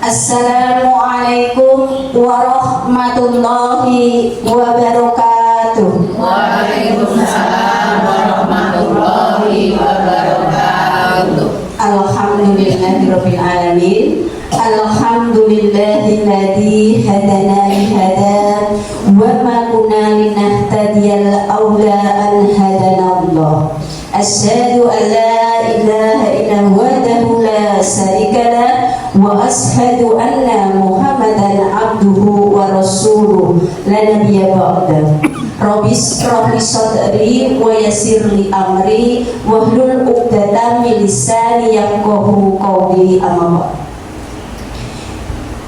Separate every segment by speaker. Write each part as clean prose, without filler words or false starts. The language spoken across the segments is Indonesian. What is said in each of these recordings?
Speaker 1: Assalamualaikum warahmatullahi wabarakatuh.
Speaker 2: Waalaikumsalam warahmatullahi wabarakatuh.
Speaker 1: Alhamdulillahirabbil alamin. Alhamdulillahilladzi hadana lihada wa ma kunna linahtadiyal aula an hadana Allah. Asyhadu an la ilaha illa wahdahu la syarika lah wa ashhadu anna Muhammadan abduhu wa rasuluh la nabiyya ba'da. Rabbi sadri wa yassirli amri wahlul 'uqdatam min lisani yafqahu qawli. Amma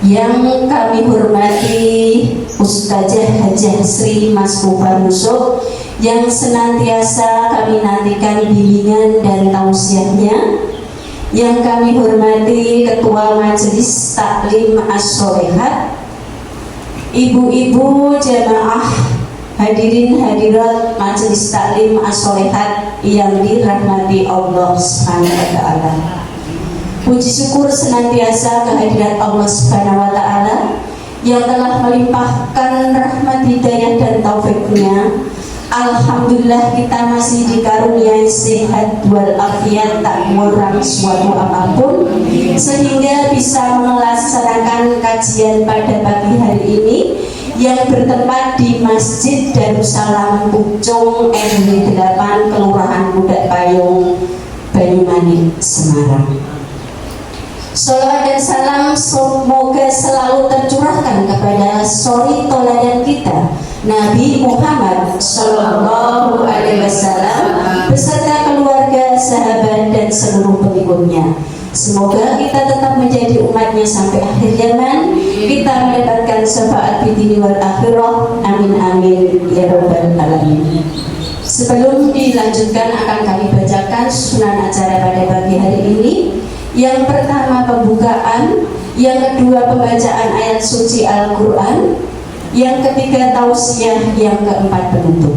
Speaker 1: yang kami hormati Ustazah Hajah Sri Mas Mufar Yusuf, yang senantiasa kami nantikan bimbingan dan tausiahnya, yang kami hormati Ketua Majelis Taklim As-Solehat, ibu-ibu jamaah hadirin hadirat Majelis Taklim As-Solehat yang dirahmati Allah Subhanahu wa taala. Puji syukur senantiasa kehadirat Allah Subhanahu wa taala yang telah melimpahkan rahmat hidayah dan taufiknya. Alhamdulillah kita masih dikaruniai sehat walafiat, tak kurang suatu apapun, sehingga bisa melaksanakan kajian pada pagi hari ini yang bertempat di Masjid Darussalam Pucung RW 8 Kelurahan Pudak Payung, Banyumanik, Semarang. Salawat dan salam semoga selalu tercurahkan kepada suri toladan kita Nabi Muhammad Sallallahu Alaihi Wasallam beserta keluarga, sahabat dan seluruh pengikutnya. Semoga kita tetap menjadi umatnya sampai akhir zaman, kita mendapatkan syafaat di dunia wal akhirah. Amin amin ya rabbal alamin. Sebelum dilanjutkan akan kami bacakan susunan acara pada pagi hari ini. Yang pertama pembukaan, yang kedua pembacaan ayat suci Al-Quran, yang ketiga tausiah, yang keempat penutup.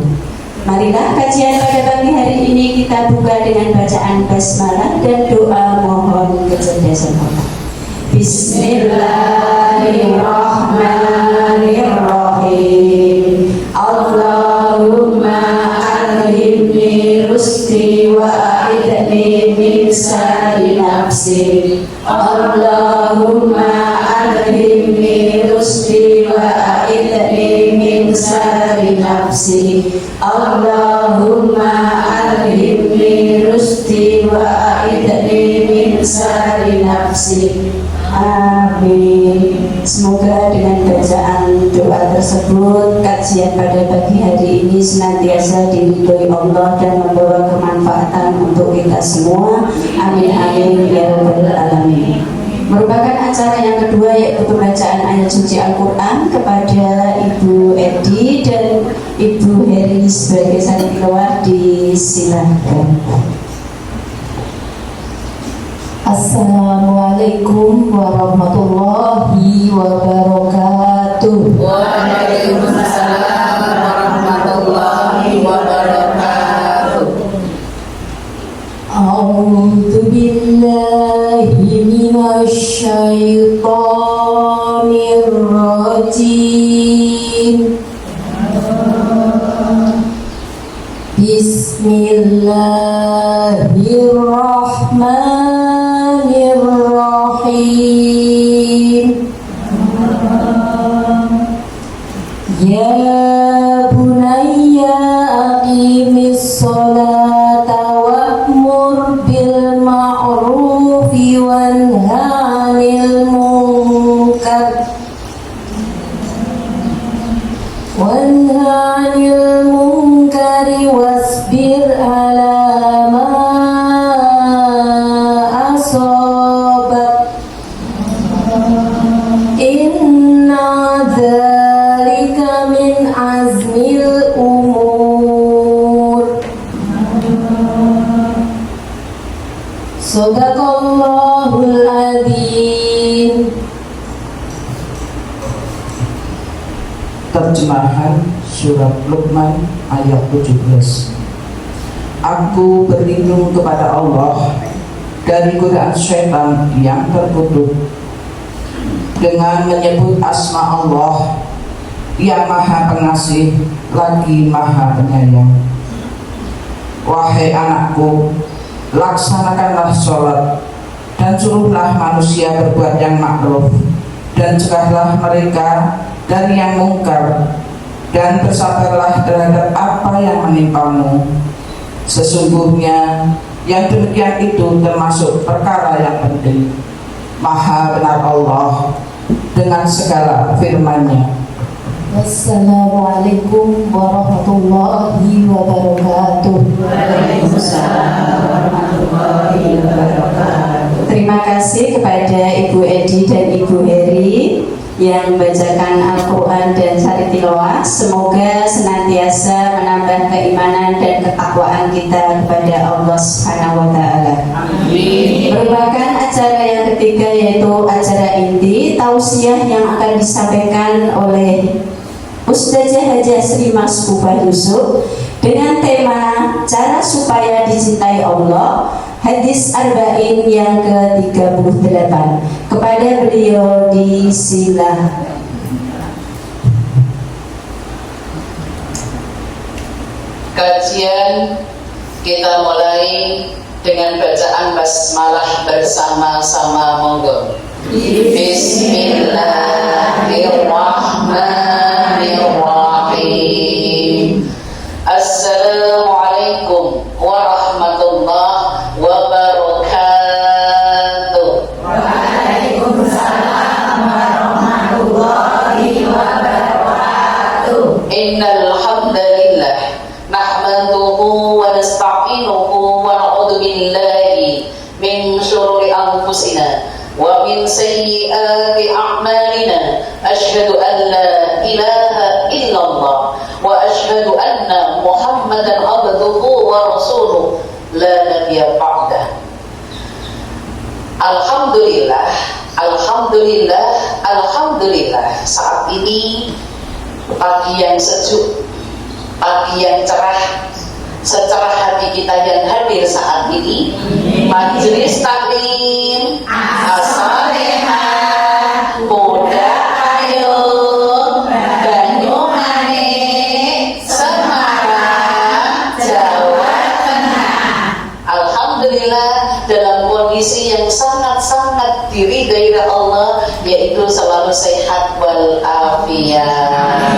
Speaker 1: Marilah kajian pada pagi hari ini kita buka dengan bacaan basmalah dan doa mohon kecerdasan otak. Bismillahirrahmanirrahim. Allahumma alhimni rusdi wa a'idni min syarri nafsi. Allahumma alhimni rusdi wa a'idni min syarri nafsi. Allahumma alhimni rusdi wa a'idni min syarri nafsi. Amin. Semoga dengan bacaan doa tersebut kajian pada pagi hari ini senantiasa diridhoi Allah dan membawa kemanfaatan untuk kita semua. Amin amin ya rabbal alamin. Merupakan acara yang kedua yaitu pembacaan ayat suci Al-Quran kepada Ibu Edi dan Ibu Heri sebagai sanitiwah, disilahkan. Assalamualaikum warahmatullahi wabarakatuh.
Speaker 2: Waalaikumsalam warahmatullahi wabarakatuh.
Speaker 1: A'udzu billahi minasy syaithanir rajim. Bismillahirrahmanirrahim. Ya bunayya aqimis sholata wa'mur bil ma'rufi wanha 'anil munkar wasbir 'ala ma asabak. Inna dzalika min azmil umur. Shadaqallahul adzim.
Speaker 3: Terjemahan Surat Luqman ayat 17. Aku berlindung kepada Allah dari godaan syaitan yang terkutuk. dengan menyebut asma Allah yang maha pengasih lagi maha penyayang. Wahai anakku, laksanakanlah sholat dan suruhlah manusia berbuat yang makruf, dan cegahlah mereka dari yang mungkar, dan bersabarlah terhadap apa yang menimpamu. Sesungguhnya yang demikian itu termasuk perkara yang penting. Maha benar Allah dengan segala firman-Nya.
Speaker 4: Wassalamualaikum warahmatullahi wabarakatuh.
Speaker 2: Waalaikumsalam warahmatullahi wabarakatuh.
Speaker 1: Terima kasih kepada Ibu Edi dan Ibu Heri yang membacakan Al-Quran dan Sari Tilawah. Semoga senantiasa menambah keimanan dan ketakwaan kita kepada Allah Subhanahu wa Ta'ala.
Speaker 2: Amin.
Speaker 1: Merupakan acara yang ketiga, yaitu acara inti tausiah yang akan disampaikan oleh Ustazah Hajah Sri Mas Kubah Yusuf dengan tema cara supaya dicintai Allah, hadis arba'in yang ke-38. Kepada beliau disilah.
Speaker 2: Kajian kita mulai dengan bacaan basmalah bersama-sama, monggo. Bismillahirrahmanirrahim. Assalamualaikum warahmatullahi wabarakatuh.
Speaker 5: Waalaikumsalam warahmatullahi wabarakatuh.
Speaker 2: Innal hamdalillah nahmaduhu wa nasta'inuhu wa na'udzu billahi min syururi anfusina wa min sayyiati a'malina. Asyhadu an la ilaha illallah wa asyhadu anna Muhammadan abduhu wa rasuluh la nabiyya ba'dah. Alhamdulillah, alhamdulillah, alhamdulillah. Saat ini pagi yang sejuk, pagi yang cerah, secerah hati kita yang hadir saat ini. Majelis taklim as-salihah Muda Ayu Banyumanik Semarang, Jawa Tengah. Alhamdulillah, dalam kondisi yang sangat-sangat diridhai Allah, yaitu selalu sehat walafiat,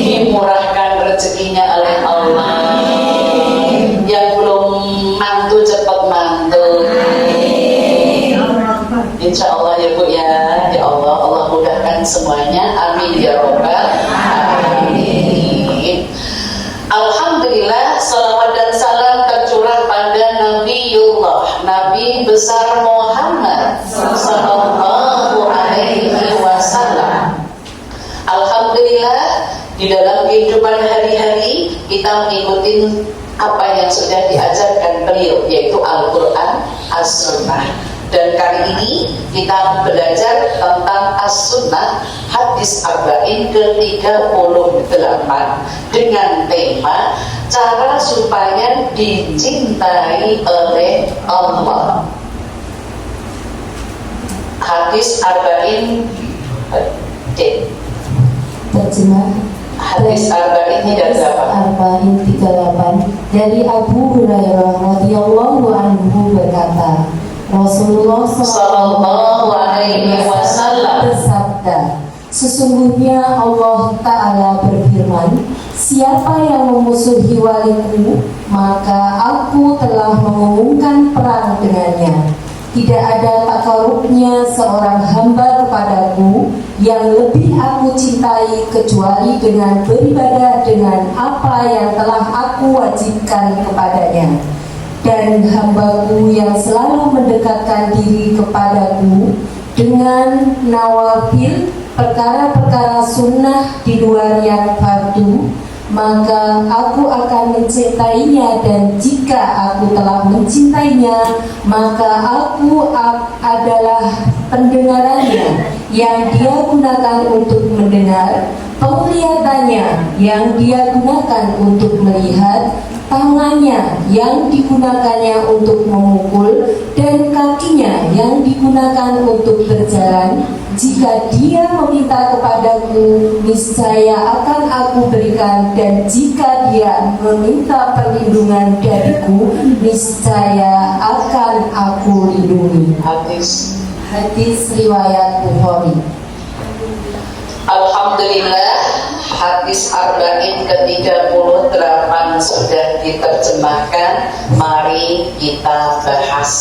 Speaker 2: dimurahkan rezekinya oleh Allah. Yang belum mantu cepat mantu, insya Allah ya Bu ya. Ya Allah, Allah mudahkan semuanya, amin ya robbal alamin. Alhamdulillah, salawat dan salam tercurah pada Nabiullah, Nabi besar Muhammad sallallahu alaihi wasallam. Alhamdulillah, di dalam kehidupan hari-hari kita mengikuti apa yang sudah diajarkan beliau, yaitu Al-Quran, As-Sunnah. Dan kali ini kita belajar tentang As-Sunnah, hadis arba'in ke-38 dengan tema cara supaya dicintai oleh Allah. Hadis arba'in
Speaker 4: Terjemah
Speaker 2: hadis arba'in 38
Speaker 4: Arba'in 38 dari Abu Hurairah radhiyallahu anhu berkata, Rasulullah
Speaker 2: sallallahu alaihi wasallam
Speaker 4: bersabda, sesungguhnya Allah Ta'ala berfirman, siapa yang memusuhi waliku, maka aku telah mengumumkan perang dengannya. Tidak ada takarubnya seorang hamba kepadaku yang lebih aku cintai kecuali dengan beribadah dengan apa yang telah aku wajibkan kepadanya. Dan hambaku yang selalu mendekatkan diri kepadaku dengan nawafil, perkara-perkara sunnah di luar yang fardu, maka aku akan mencintainya, dan jika aku telah mencintainya, maka aku adalah pendengarannya yang dia gunakan untuk mendengar, penglihatannya yang dia gunakan untuk melihat, tangannya yang digunakannya untuk memukul, dan kakinya yang digunakan untuk berjalan, Jika dia meminta kepadaku, niscaya akan aku berikan, dan jika dia meminta perlindungan dariku, niscaya akan aku lindungi. Hadis riwayat Bukhari.
Speaker 2: Alhamdulillah, hadis arba'in ke-38 sudah diterjemahkan. Mari kita bahas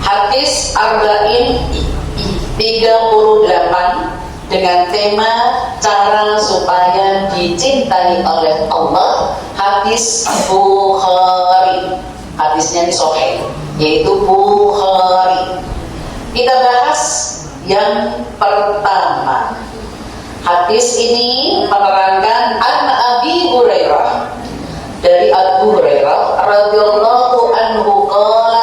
Speaker 2: hadis arba'in 38 dengan tema cara supaya dicintai oleh Allah. Hadis Bukhari, hadisnya di Sahih, yaitu Bukhari. Kita bahas yang pertama. Hadis ini menerangkan an Abi Hurairah, dari Abu Hurairah radhiyallahu anhu qala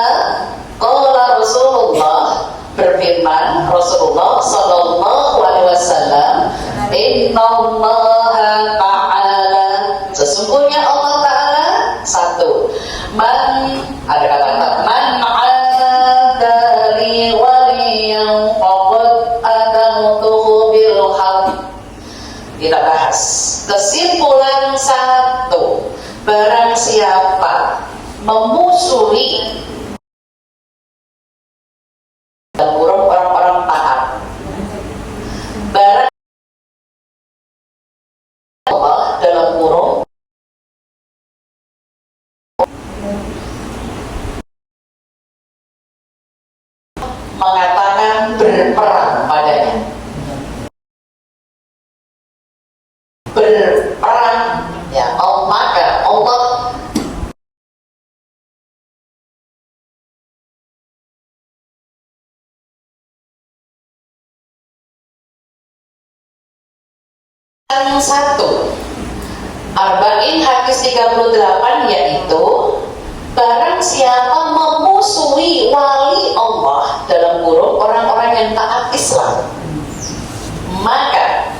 Speaker 2: Rasulullah, berfirman Rasulullah sallallahu alaihi wasallam, innallaha ta'ala, sesungguhnya Allah Ta'ala satu, ada kata-kata man adali waliyan faqad adamtuhu bil haqq. Kita bahas kesimpulan satu, barang siapa memusuhi dalam kurung orang-orang taat, barang Allah dalam kurung mengatakan berperang padanya, berperang ya, maka Allah yang satu. Arba'in hadis 38, yaitu barang siapa memusuhi wali Allah dalam kurung orang-orang yang taat Islam, maka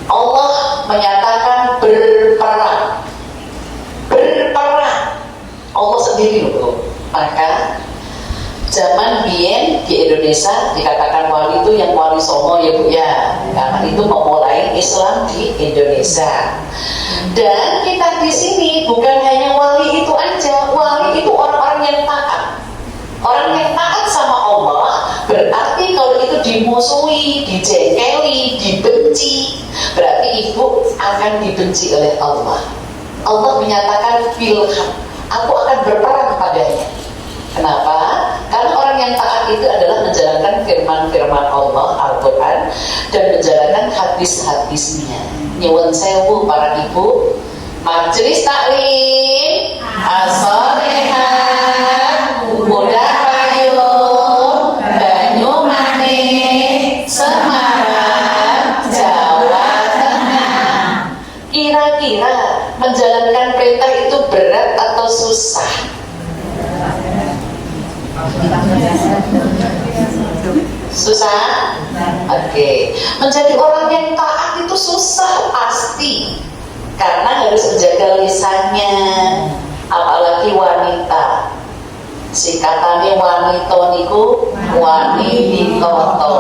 Speaker 2: Allah menyatakan berperang. Allah sendiri loh. Maka zaman biyen di Indonesia dikatakan wali itu yang wali songo ya Bu ya, karena itu memulai Islam di Indonesia. Dan kita di sini bukan hanya wali itu aja, wali itu orang-orang yang taat. Orang yang taat sama Allah, berarti kalau itu dimusuhi, dijengkeli, dibenci, berarti ibu akan dibenci oleh Allah. Allah menyatakan filham, aku akan berperang padanya. Kenapa? Karena orang yang taat itu adalah menjalankan firman-firman Allah Al-Quran dan menjalankan hadis-hadisnya. Nyuwun sewu para ibu, majelis taklim as-solehan Mudah Payung Banyumanik Semarang Jawa Tengah. Kira-kira menjalankan perintah itu berat atau susah? Susah? Oke. Menjadi orang yang taat itu susah pasti, karena harus menjaga lisannya, apalagi wanita. Singkatannya wanita niku wanitoto.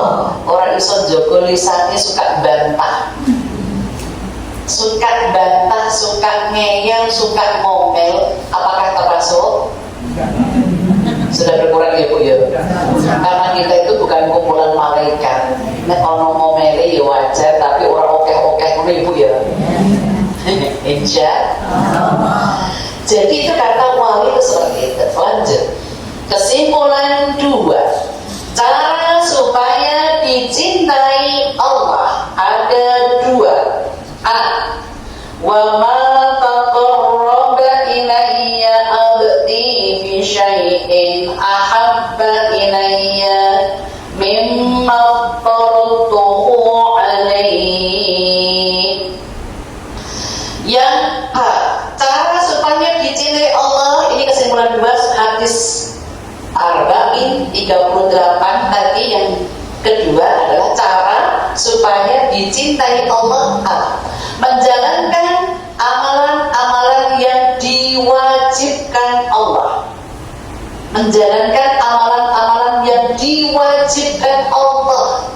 Speaker 2: Orang iso njogo lisannya, suka bantah, suka ngeyel, suka ngomel. Apakah termasuk? Sudah berkurang ya Bu ya, karena kita itu bukan kumpulan malaikat. Nek ono ngomele ya wajar, tapi orang okeh-okeh ngono Ibu ya. Insya Allah. Jadi itu kata wali itu seperti itu. Lanjut. Kesimpulan 2, cara supaya dicintai Allah ada 2. A, wa ma taqarraba ilayya abdi bi syai'in ahabba ilayya mimma faratuhu alaihi. Yang A, cara supaya dicintai Allah, ini kesimpulan 2 hadis Arba'in 38 tadi. Yang kedua adalah cara supaya dicintai Allah. A, menjalankan amalan-amalan yang diwajibkan Allah. Menjalankan amalan-amalan yang diwajibkan mewajibkan Allah.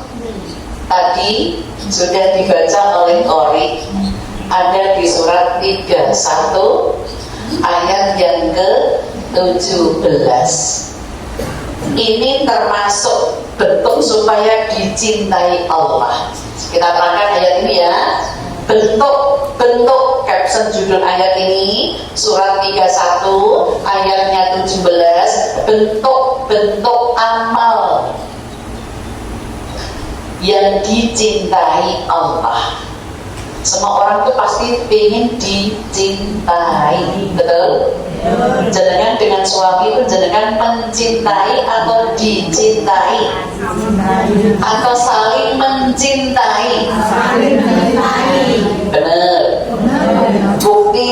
Speaker 2: Tadi sudah dibaca oleh Qori, ada di surat 31 ayat yang ke-17. Ini termasuk bentuk supaya dicintai Allah. Kita terangkan ayat ini ya. Bentuk caption judul ayat ini surat 31 ayatnya 17, bentuk amal yang dicintai Allah. Semua orang tuh pasti ingin dicintai, betul? Jenengan dengan suami itu jenengan mencintai atau dicintai? Atau saling mencintai? Bener. Bukti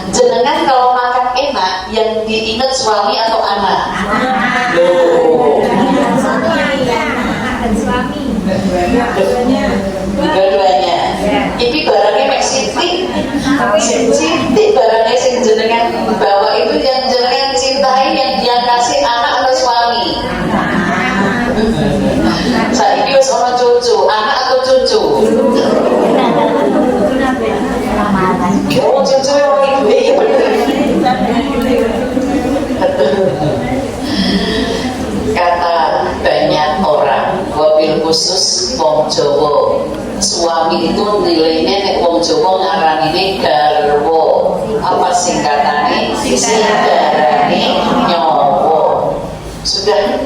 Speaker 2: jenengan kalau makan enak yang diingat suami atau anak? Loh. Dua-duanya. Ini barangnya mek Siti. Siti barangnya sing jenengan bawa itu yang jenengan cintai, yang dia kasih anak atau suami? Saiki wis ana cucu, anak atau cucu? Oh, cucu yang ibu ya bener. Kata banyak orang, wabil khusus wong Jawa, suami itu nilainya nek wong Jawa ngaranine garwa. Apa singkatane? Sigarane nyawa. Sudah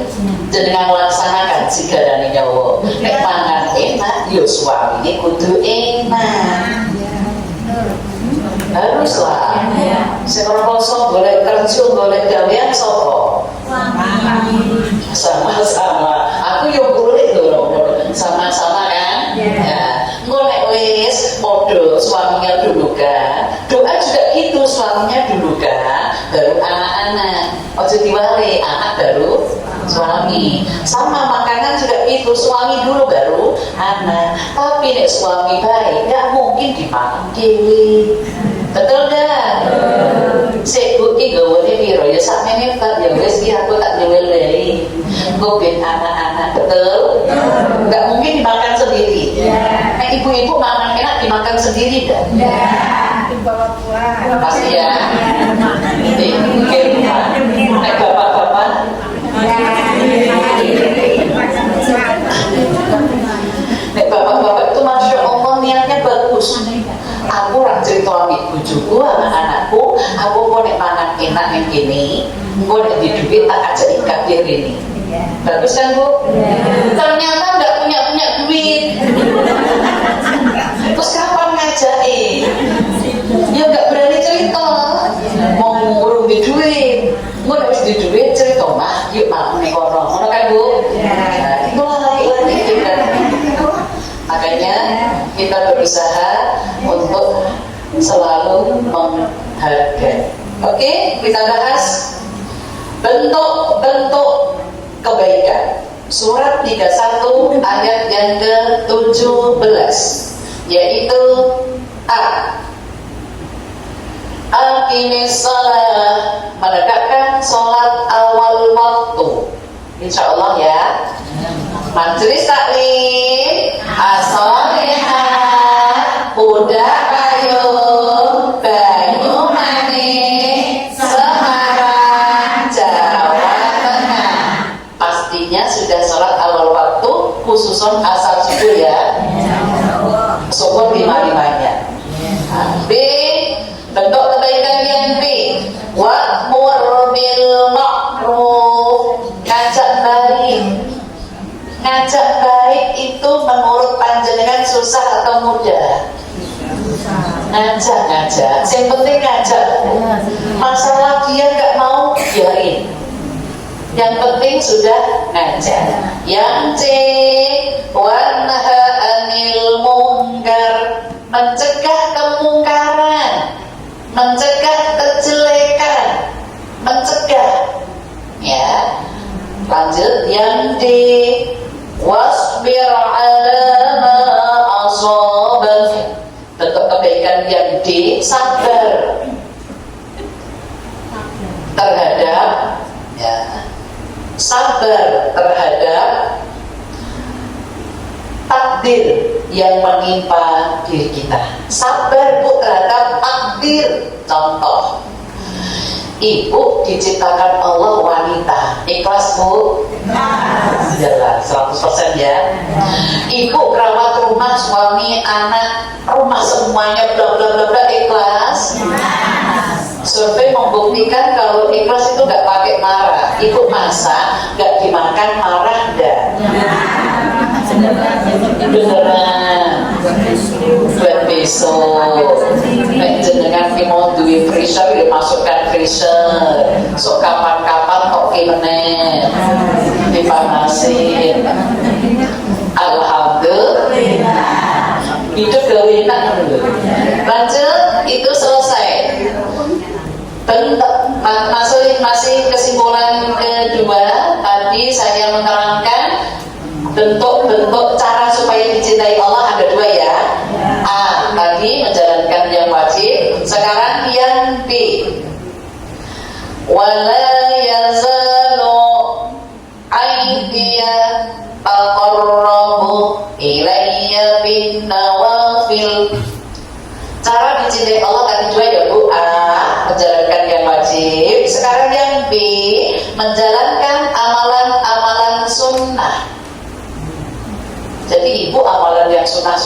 Speaker 2: jenengan laksanakan sigarane nyawa. Nek mangan enak, yo suamine kudu enak. Haruslah. Sing ora poso golek kerja, golek gawean sapa? Sama-sama. Aku yo boleh lho, sama-sama kan? Ya. Engko nek wis padha suaminya dulu kan. Doa juga gitu, suaminya dulu kan, baru anak-anak. Ojo diwale, anak baru suami. Sama makanan juga gitu, suami dulu baru anak. Tapi nek suami baik, enggak mungkin dimakan dhewe. Betul kan? Sik Bu iki gawane piro ya sakmene tak ya wis iki aku tak nyewelei. Engko ben anak-anak, betul? Enggak mungkin dimakan sendiri. Nek ibu-ibu makan enak dimakan sendiri kan?
Speaker 5: Bawa buah.
Speaker 2: Pasti ya. Mungkin nek bapak-bapak nek bapak-bapak itu Masya Allah niatnya bagus. Aku rak cerita ambil bujuku, anak-anakku, aku mau nek mangan enak yang gini, aku nek di duit tak ajak ikat biar ini. Bagus kan Bu? Ternyata nggak punya duit. Terus kapan ngajakin? Ya nggak berani cerita. Mau ngurung di duit, mau nek di duit cerita mah, yuk malah nek orang, mana kan Bu? Itu lagi kita. Makanya kita berusaha untuk selalu menghargai. Oke, kita bahas bentuk-bentuk kebaikan. Surat 31 ayat yang ke-17, yaitu Aqimis shalah, menegakkan sholat awal waktu. Insya Allah ya. Majelis taklim as-sholihah udah kayu Banyu Manik Semarang Jawa Tengah. Pastinya sudah sholat awal waktu, khususon asar subuh ya. Subuh 5-5-nya. B, bentuk kebaikan yang B, wa'mur bil ma'ruf, ngajak baik. Ngajak baik itu menurut panjenengan susah atau mudah? Ngajak. Yang penting ngajak. Masalah dia nggak mau, biarin. Yang penting sudah ngajak. Yang C, wanha anil munkar, mencegah kemungkaran, mencegah kejelekan, mencegah. Ya. Lanjut yang D, wasbir ala ma asabak. Bentuk kebaikan yang D, sabar terhadap ya, sabar sabar terhadap takdir yang menimpa diri kita. Sabar Bu terhadap takdir. Contoh, ibu diciptakan Allah wanita, ikhlas Bu? Jelas, 100% ya. Ibu rawat rumah, suami, anak, rumah semuanya bla bla bla bla, ikhlas? Survei membuktikan kalau ikhlas itu nggak pakai marah. Ibu masak, nggak dimakan, marah nggak? Beneran. Buat besok nek jenengan ki mau duwe freezer ya masukkan freezer. So kapan-kapan kok meneh dipanasin. Alhamdulillah. Itu gawe enak dulu. Lanjut, itu selesai. Masih kesimpulan kedua, tadi saya menerangkan bentuk-bentuk cara supaya dicintai Allah ada dua ya. A, tadi menjalankan yang wajib. Sekarang yang B, wala yazalu aidiya taqarrabu ilayya bin nawafil. Cara dicintai Allah tadi dua ya Bu. A, menjalankan yang wajib. Sekarang yang B, menjalankan amalan-amalan sunnah. Jadi ibu amalan yang sunnah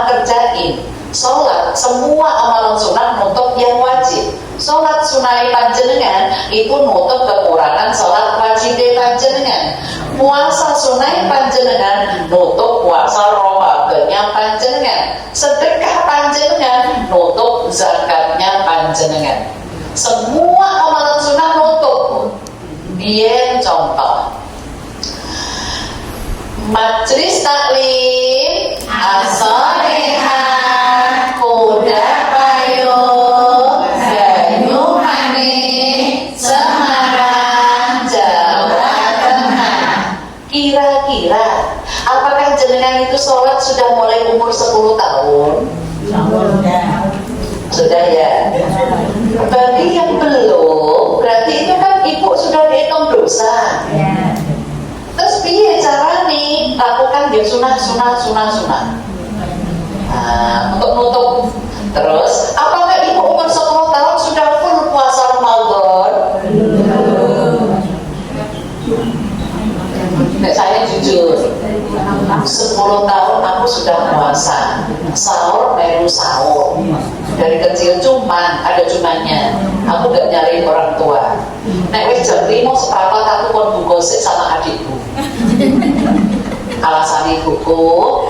Speaker 2: kerjain. Sholat, semua amalan sunnah nutup yang wajib. Sholat sunai panjenengan itu nutup kekurangan sholat wajib panjenengan. Puasa sunai panjenengan nutup puasa Ramadannya panjenengan. Sedekah panjenengan nutup zakatnya panjenengan. Semua amalan sunnah nutup. Biar contoh, Majelis Taklim As-Solihah Kuda Payung Banyumanik Semarang Jawa Tengah. Kira-kira apakah jenengan itu sholat sudah mulai umur 10 tahun? Sudah ya. Bagi yang belum, berarti itu kan ibu sudah dihitung dosa. Terus piye cara nih lakukan yang sunah. Untuk nutup. Terus apakah ibu umur 10 tahun sudah full puasa Ramadan? Nek saya jujur, 10 tahun aku sudah puasa. Sahur melu sahur. Dari kecil cuman ada cumanya. Aku gak nyariin orang tua. Nek wis jam 5 seprapat aku pun buka sik sama adikku. Alasan ibuku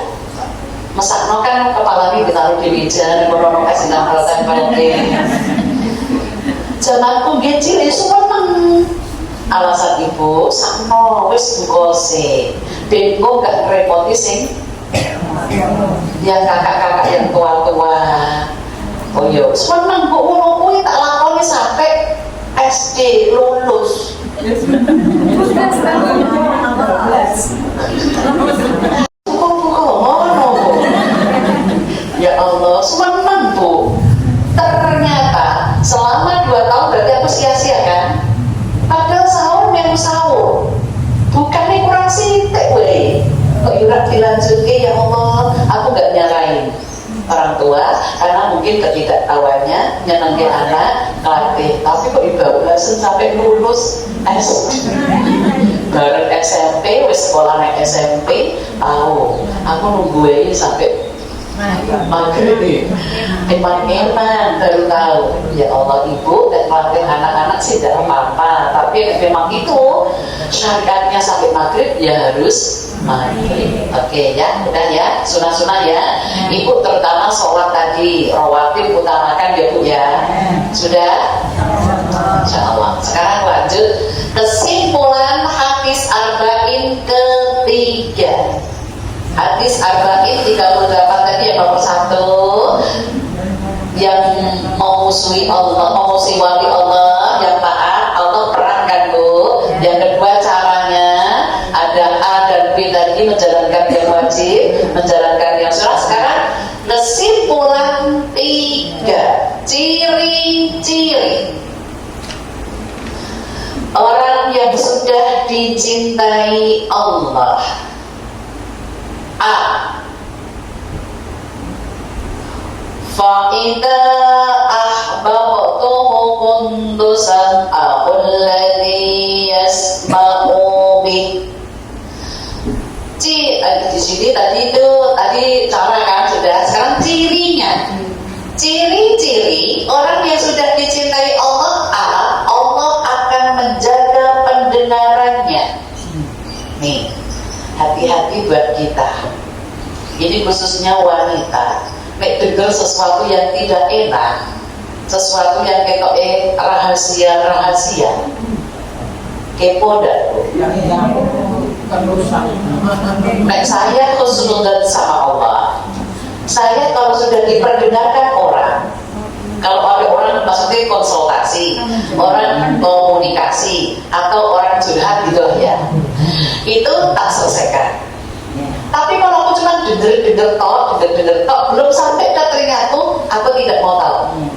Speaker 2: mesakno kan kepala ini ditaruh di meja, merono kasih tempel-tempel. Jamanku nggih cilik seneng. Alasan ibu sakno wis buka sik. Ben engko gak ngrepoti sing yang kakak-kakak yang tua-tua. Oh iya, seneng kok ngono kuwi tak lakoni sampai SD lulus. Ya Allah, seneng Bu. Ternyata selama 2 tahun berarti aku sia-sia kan? Padahal sahur memang sahur. Bukannya kurang sitik weh. Kok yurak dilanjutke ya Allah, aku gak nyalain orang tua karena mungkin ketidaktahuannya nyenengke anak ngelatih, tapi kok dibablasen sampai lulus SD. Bareng SMP, wis sekolah naik SMP, tahu aku nunggu ini sampai maghrib. Eman baru tahu. Ya Allah, ibu dan ngelatih anak-anak sih tidak apa-apa, tapi memang itu syariatnya sampai maghrib ya harus maghrib. Oke ya, udah ya, sunah-sunah ya. Ibu terutama sholat tadi rawatib utamakan ya Bu ya. Sudah? Insya Allah. Sekarang lanjut kesimpulan hadis arba'in ketiga. Hadis arba'in 38 tadi yang nomor 1, yang memusuhi Allah, memusuhi wali Allah, yang taat Allah perankan Bu. Yang kedua caranya ada A dan B tadi, menjalankan yang wajib, menjalankan yang sunnah. Sekarang kesimpulan 3, ciri-ciri orang yang sudah dicintai dicintai Allah? A. Fa'idha ahbabtuhu kuntu sam'ahul ladzi yasma'u bih. Di sini tadi cara kan sudah, sekarang cirinya. Ciri-ciri orang yang sudah dicintai Allah, Allah akan menjaga pendengarannya. Nih, hati-hati buat kita. Ini khususnya wanita. Nek dengar sesuatu yang tidak enak, sesuatu yang kayak rahasia, kepo dah. Nek saya khusnudzan sama Allah, saya kalau sudah diperdengarkan orang, kalau ada orang maksudnya konsultasi, orang komunikasi atau orang curhat gitu ya, itu tak selesaikan. Tapi kalau aku cuma denger tok, belum sampai ke telingaku, aku tidak mau tahu.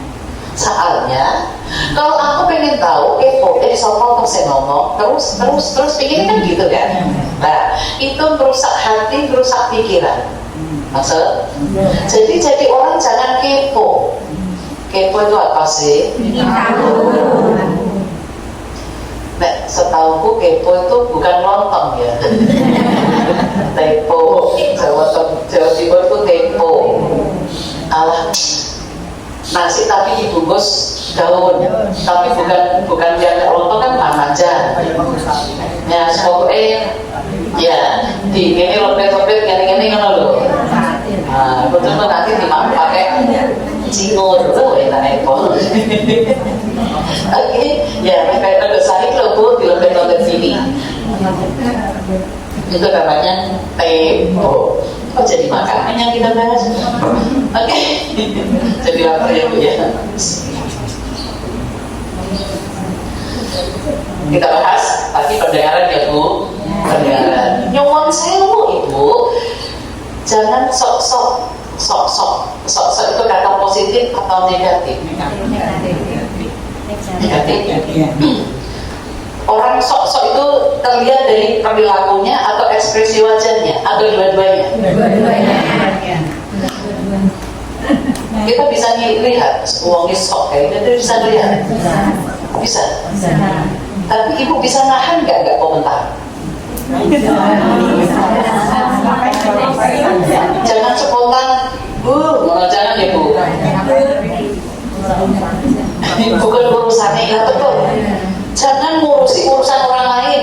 Speaker 2: Soalnya kalau aku pengen tahu, kepo, sopo kok saya ngomong, terus pikirnya kan gitu kan. Nah, itu merusak hati, merusak pikiran. Maksud? Jadi orang jangan kepo. Kepo itu apa sih? Nek setauku kepo itu bukan lontong ya. Tempo, Jawa Timur itu tempo. Alah, nasi tapi dibungkus daun, tapi bukan yang lontong kan manajan. Ya, pokoknya ya di ini lopet-lopet gini kan lo. Nah, betul nanti dimakan pakai cingur tuh enak ekor. Oke, ya kayak ada sari lo bu di lopet-lopet sini. Itu namanya tempo. Oh jadi makanan yang kita bahas. Oke, jadi lapar ya bu ya. Kita bahas tadi pendengaran ya bu. Pendengaran. Nyuwun sewu ibu. Jangan sok-sok itu kata positif atau negatif? Negatif. Orang sok-sok itu terlihat dari perilakunya atau ekspresi wajahnya atau dua-duanya? Dua-duanya. Kita bisa lihat uangnya sok kayak itu bisa lihat. Bisa. Tapi ibu bisa nahan nggak komentar? Jangan spontan, jangan ya bu. Bukan urusannya itu betul. Jangan ngurusi urusan orang lain,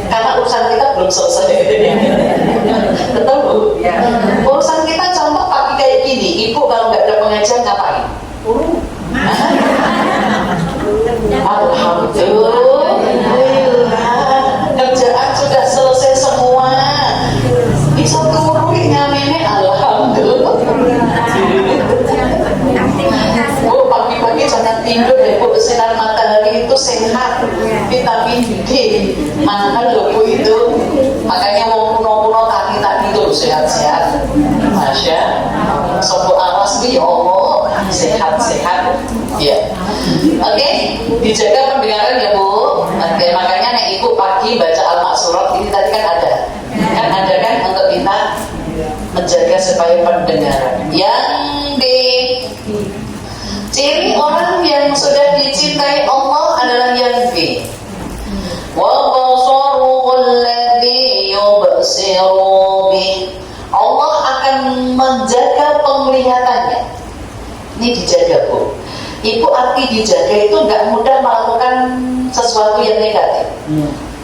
Speaker 2: karena urusan kita belum selesai. Betul bu? Urusan kita contoh pagi kayak gini, ibu kalau nggak ada pengajian ngapain? Alhamdulillah, kerjaan sudah selesai semua. Bisa turunin ngamene, alhamdulillah. Bu, pagi-pagi jangan tidur ya bu, sinar matahari itu sehat, vitamin D mahal loh bu itu. Makanya mau kuno-kuno tadi itu sehat-sehat. Masya sopo awas bu ya Allah, sehat-sehat ya. Oke, dijaga pendengaran ya bu. Oke, makanya nek ibu pagi baca Al-Maksurat ini tadi kan ada kan untuk kita menjaga supaya pendengaran. Yang D, ciri orang yang sudah dicintai Allah adalah yang B. Wa basaruhul ladzi yubsiru bih. Allah akan menjaga penglihatannya. Ini dijaga bu. Ibu arti dijaga itu nggak mudah melakukan sesuatu yang negatif.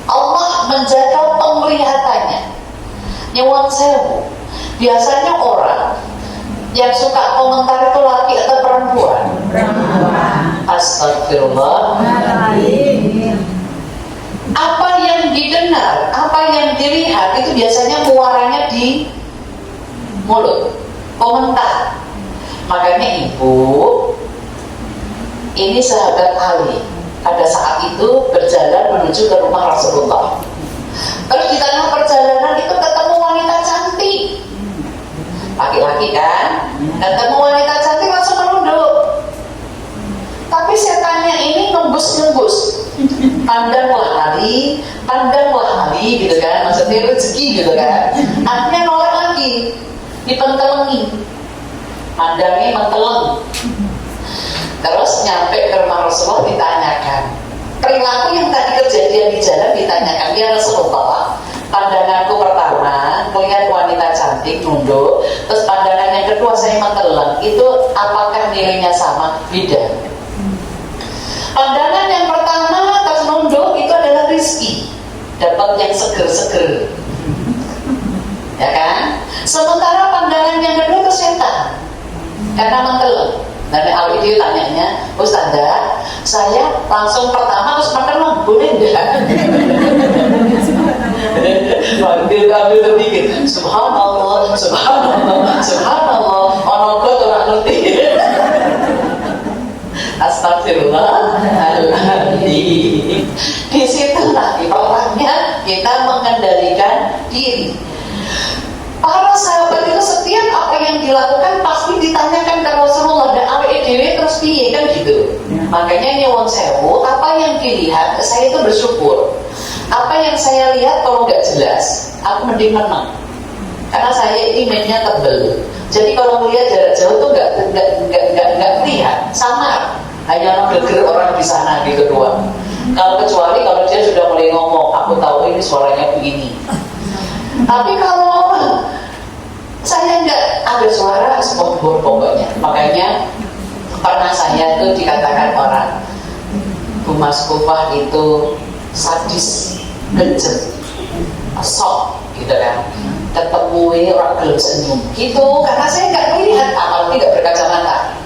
Speaker 2: Allah menjaga penglihatannya. Nyuwun sewu. Biasanya orang yang suka komentar itu laki atau perempuan? Astagfirullah. Apa yang didengar, apa yang dilihat itu biasanya muaranya di mulut, komentar. Makanya ibu, ini sahabat Ali pada saat itu berjalan menuju ke rumah Rasulullah. Terus di tengah perjalanan itu ketemu wanita cantik, laki-laki kan, ketemu wanita cantik langsung menunduk. Tapi setannya ini nembus pandanglah hari gitu kan, maksudnya rezeki gitu kan. Artinya nolak lagi, dipentelengi, pandangnya menteleng. Terus nyampe ke rumah Rasulullah, ditanyakan perilaku yang tadi kejadian di jalan, ditanyakan, ya Rasulullah, pandanganku pertama melihat wanita cantik nunduk, terus pandangan yang kedua saya menteleng, itu apakah nilainya sama? Beda. Pandangan yang pertama pas nunduk itu adalah rizki, dapat yang seger-seger, ya kan? Sementara pandangan yang kedua itu setan, karena menteleng. Dan awal itu tanyanya, Ustazah, saya langsung pertama terus menteleng, boleh enggak? Dia terpikir, subhanallah, orang kau orang ngerti. Astagfirullahaladzim. Disitulah ibaratnya kita mengendalikan diri. Para sahabat itu setiap apa yang dilakukan pasti ditanyakan ke Rasulullah, dan awake dhewe terus piye kan gitu. Makanya nyuwun sewu, apa yang dilihat saya itu bersyukur. Apa yang saya lihat kalau nggak jelas, aku mending menang. Karena saya ini mainnya tebel. Jadi kalau melihat jarak jauh tuh nggak lihat, samar. Hanya ngeger orang di sana gitu doang. Kecuali kalau dia sudah mulai ngomong, aku tahu ini suaranya begini. Tapi kalau saya nggak ada suara, spombor pokoknya. Makanya pernah saya tuh dikatakan orang, Bu Mas Kufah itu sadis, kejem, sok gitu kan. Ketemu orang belum senyum gitu, karena saya nggak melihat, apalagi nggak berkacamata.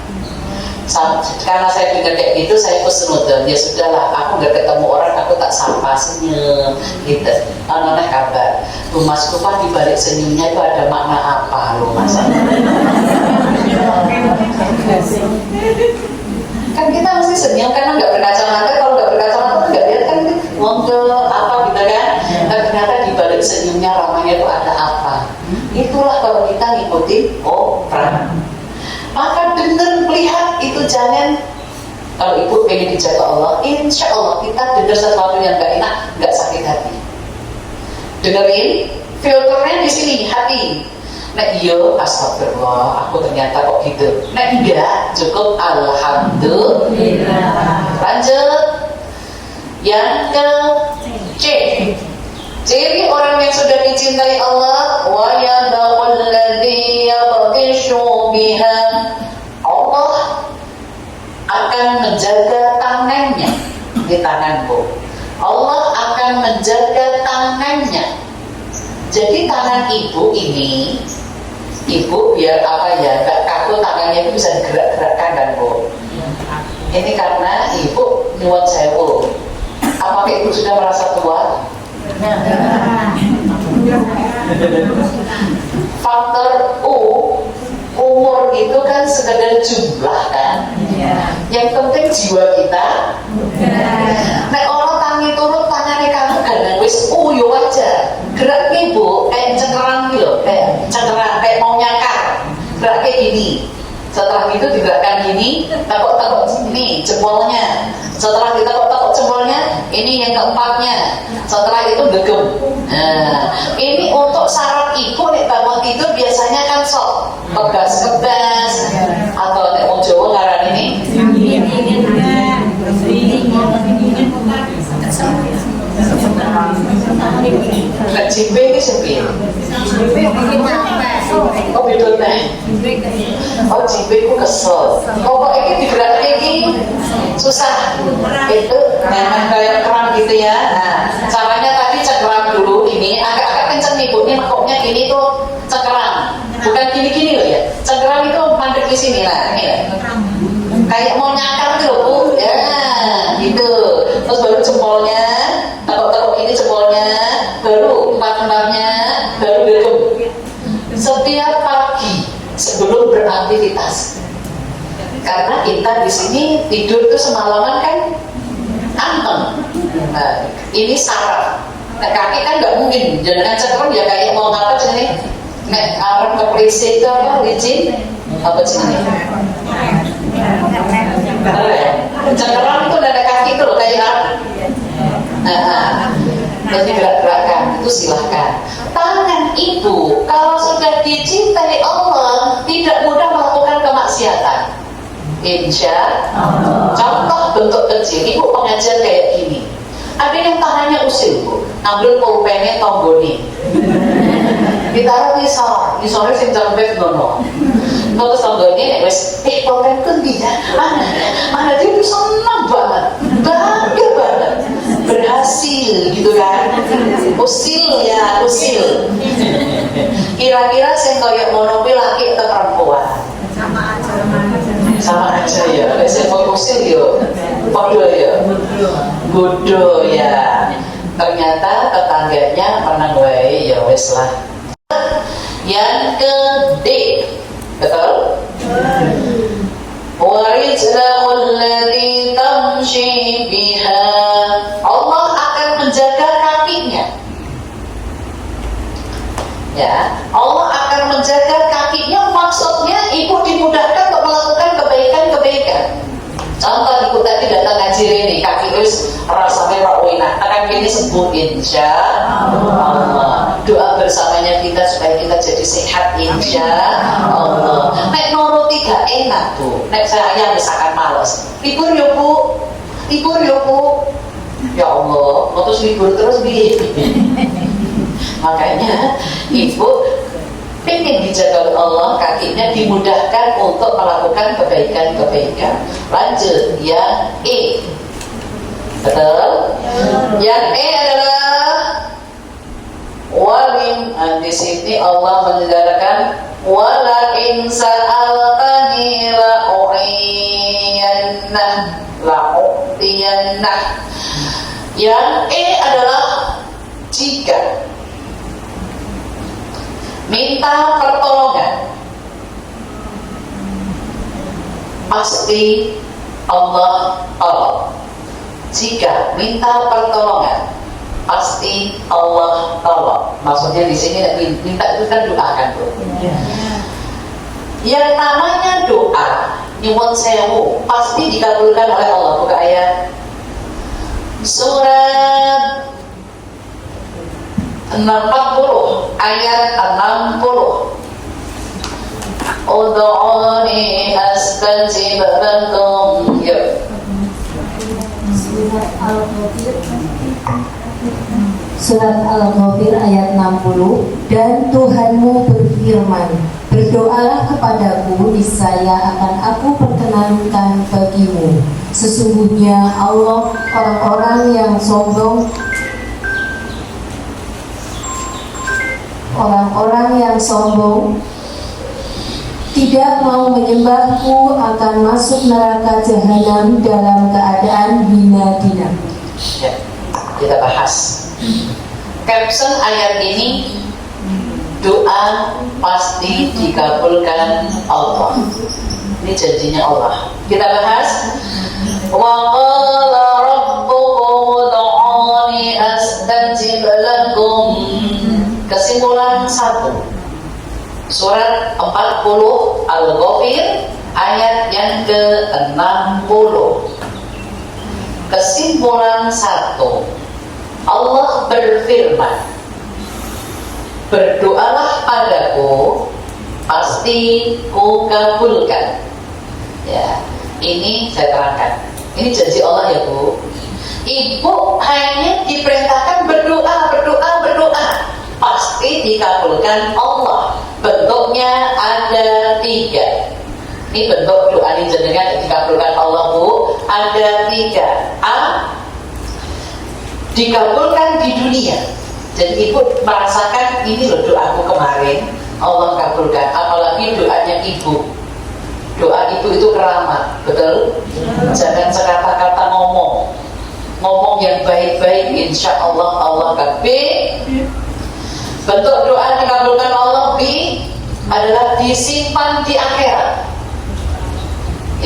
Speaker 2: Karena saya pikir kayak gitu, saya kusnudon, ya sudahlah, aku nggak ketemu orang, aku tak sapa, senyum gitu. Nona kabar, Bu Mas Kufah dibalik senyumnya itu ada makna apa lo Mas? Kan kita mesti senyum karena nggak berkacamata. Kalau nggak berkacamata nggak lihat kan ngomong apa gitu kan. Dan ternyata dibalik senyumnya ramanya itu ada apa? Itulah kalau kita ngikutin orang. Maka dengar melihat itu jangan. Kalau ibu pengen dijaga Allah, insya Allah kita dengar sesuatu yang nggak enak, nggak sakit hati. Dengerin, filternya di sini hati. Nek iyo, astagfirullah, aku ternyata kok gitu. Nek enggak, cukup alhamdulillah. Lanjut. Yang ke C. Ciri orang yang sudah dicintai Allah, wa yadawul ladzi yabtishu biha. Allah akan menjaga tangannya di tanganku. Allah akan menjaga tangannya. Jadi tangan ibu ini, ibu biar apa ya, gak kaku tangannya itu bisa digerak-gerakkan kan Bu. Ini karena ibu nyuwun sewu. Apakah ibu sudah merasa tua? Faktor umur itu kan sekedar jumlah kan. Yang penting jiwa kita. Nek orang tangi turun tangannya kamu kadang wis yo aja. Gerak ibu kayak cengkerang gitu, kayak cengkerang, kayak mau nyakar. Gerak kayak gini. Setelah itu digerakkan gini, takut sini jempolnya. Setelah ditakut jempolnya, ini yang keempatnya. Setelah itu gegem. Nah, ini untuk saraf ibu nih bangun tidur biasanya kan sok kebas atau nek wong Jawa ngaran ini. Nek jimbe iki sepi. Oh beda teh. Oh jimbe ku kesel. Pokoknya ini digerakkan ini susah. Itu memang kayak keram gitu ya. Nah, caranya tadi cengkeram dulu ini agak-agak kenceng nih Bu. Ini makoknya gini tuh cengkeram. Bukan gini-gini loh ya. Cengkeram itu mandek di sini lah. Ini ya. Kayak mau nyakar tuh Bu. Ya, gitu. Terus baru jempolnya, takut ini jempolnya, baru empat-empatnya, baru gegem. Setiap pagi sebelum beraktivitas. Karena kita di sini tidur tuh semalaman kan anteng. Nah, ini saraf. Nah, kaki kan nggak mungkin. Jangan cengkeram ya kayak mau ngapa sini. Nek arep keprisi itu apa licin? Apa sini? Cengkeram itu ada kaki tuh kayak Dan digerak-gerakkan, itu silahkan. Tangan ibu kalau sudah dicintai Allah tidak mudah melakukan kemaksiatan. Insya Allah. Contoh bentuk kecil, ibu pengajar kayak gini. Ada yang tangannya usil bu, ngambil pulpennya tonggoni. Ditaruh ngisor sing jambet nono. Terus tonggoni wes pulpen kendi ya. Mana dia tuh senang banget, bangga banget, berhasil gitu kan. Usil. Kira-kira sing koyo ngono kuwi laki atau perempuan? Sama aja ya. Nek sing usil yo padha ya. Bodoh ya. Ternyata tetangganya menang wae ya wes lah. Yang kedua, betul? Warijlahul lati tamshi biha. Allah akan menjaga kakinya. Ya, Allah akan menjaga kakinya, maksudnya ibu dimudahkan untuk melakukan kebaikan-kebaikan. Contoh ibu tadi datang ngaji ini, kaki wis rasanya rak enak, akan kini sembuh insya Allah. Doa bersamanya kita supaya kita jadi sehat insya Allah. Nek nuruti gak enak tuh, nek saya misalkan males, libur ya bu, ya Allah, terus libur terus bi. Makanya ibu pengen dijaga oleh Allah, kakinya dimudahkan untuk melakukan kebaikan-kebaikan. Lanjut, yang E, betul? Yang E adalah walim. Di sini Allah menjelaskan walakin sa'altani la'u'tiyannah. Yang E adalah jika minta pertolongan, pasti Allah tolong. Jika minta pertolongan, pasti Allah tolong. Maksudnya di sini minta itu kan doa kan bro. Yang namanya doa nyuwun sewu pasti dikabulkan oleh Allah. Buka ayat surat 60 ayat 60. Ud'uni astajib lakum.
Speaker 4: Surat Al-Ghafir ayat 60. Dan Tuhanmu berfirman, berdoalah kepadaku, niscaya akan aku perkenankan bagimu. Sesungguhnya Allah orang-orang yang sombong tidak mau menyembahku akan masuk neraka jahanam dalam keadaan hina dina.
Speaker 2: Ya, kita bahas. Caption ayat ini, doa pasti dikabulkan Allah. Ini janjinya Allah. Kita bahas. Wa qala rabbukum ud'uni astajib lakum. Kesimpulan 1, surat 40 Al-Ghafir ayat yang ke-60. Kesimpulan 1, Allah berfirman, berdoalah padaku, pasti ku kabulkan. Ya, ini saya terangkan. Ini janji Allah ya bu. Ibu hanya diperintahkan berdoa, pasti dikabulkan Allah. Bentuknya ada 3. Ini bentuk doa ini jenengan dikabulkan Allah bu. Ada 3. A, dikabulkan di dunia. Jadi ibu merasakan ini loh doaku kemarin Allah kabulkan. Apalagi doanya ibu. Doa ibu itu keramat, betul? Jangan sekata-kata ngomong yang baik-baik, insya Allah Allah kabul. Bentuk doa dikabulkan Allah B adalah disimpan di akhirat.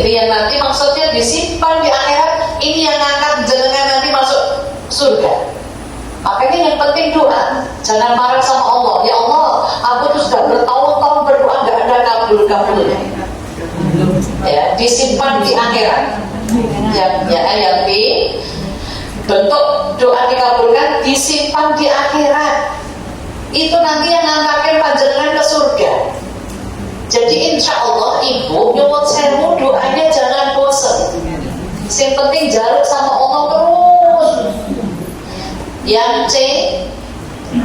Speaker 2: Ini yang nanti maksudnya disimpan di akhirat. Ini yang akan jenengan nanti masuk surga. Makanya yang penting doa. Jangan marah sama Allah. Ya Allah, aku tuh sudah bertahun-tahun berdoa gak ada kabul-kabulnya. Ya, disimpan di akhirat. Yang B. bentuk doa dikabulkan disimpan di akhirat. Itu nanti yang ngantarin panjenengan ke surga. Jadi insya Allah ibu nyuwun sewu doanya jangan bosen. Yang penting jaluk sama Allah terus. Yang C